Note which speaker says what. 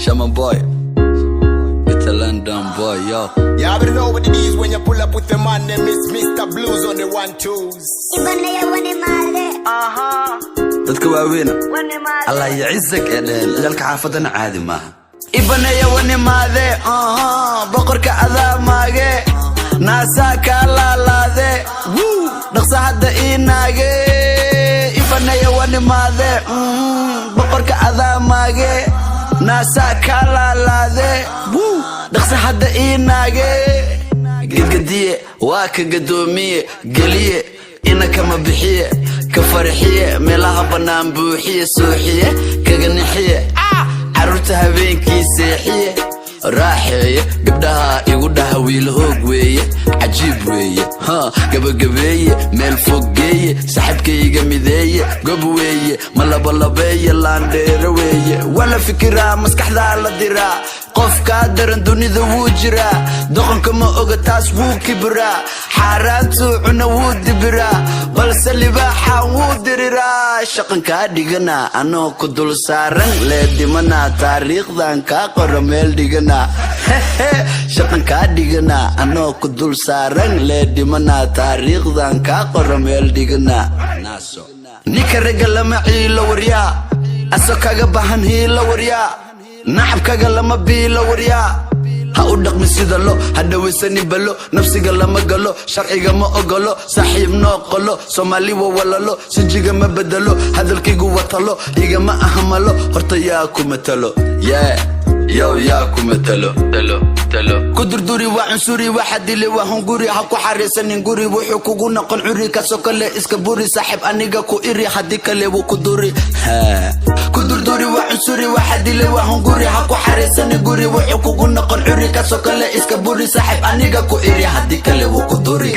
Speaker 1: Shaman boy, it's a London boy, yo.
Speaker 2: You already know what it is when you pull up with the man name is Mr. Blues on the 1-2s.
Speaker 1: dadka waaweyn Allah يعزك lalka xaafadana caadi maaha ibanaya wanimaade boqorka adaamaage naasa kala laade dhaqsa hadda inaage ibanaya wanimaade boqorka adaamaage naasa kala laade dhaqsa hadda inaage gidgadiye waa ka gadoomiye galiye ina kama bixiye كفرحية ملاها بنام بوحية سوحية كغنحية عرورتها habeenkii seexiye raaxeeye gabdhaha igu dhaha wiil hoog weeye cajiib weeye gabagabeeye meel fogeeye saxibkayga mideeye gob weeye malabalabeeye laandheere weeye wala fikiraa maskaxdaa la diraa qofkaa daran dunida wuu jiraa doqonka ma oga taas wuu kibiraa xaaraantuu cuna wuu dibiraa balse libaaxa wuu diriraa shaqankaa dhiganaa anoo ku dul saaran leedimanaa taariikhdan kaa qora meel dhiganaa shaqankaa dhiganaa anoo ku dul saaran leedimanaa taariikhdan kaa qora meel dhiganaa ninka ragga lama ciilo waryaa aso kaga bahan hiilo waryaa nacabkaga lama biilo waryaa ha u dhaqmi sida lo hadhawaysani balo nafsiga lama galo sharciga ma ogolo saaxiib noo qolo Soomaali waa walalo sinjiga ma bedelo hadalkaygu watalo igama ahmalo horta yaa ku matalo yo yaa ku matalo talo kudurduri waa cunsuri waxa dile waa hunguri ha ku xariisanin guri wuxuu kugu noqon curi ka soo kale iska buri saaxiib aniga ku iri hadii kale wuu ku duri kudurduri waa cunsuri waxa dile waa hunguri ha ku xariisanin guri wuxuu kugu noqon curi ka soo kale iska buri saaxiib aniga ku iri hadii kale wuu ku duri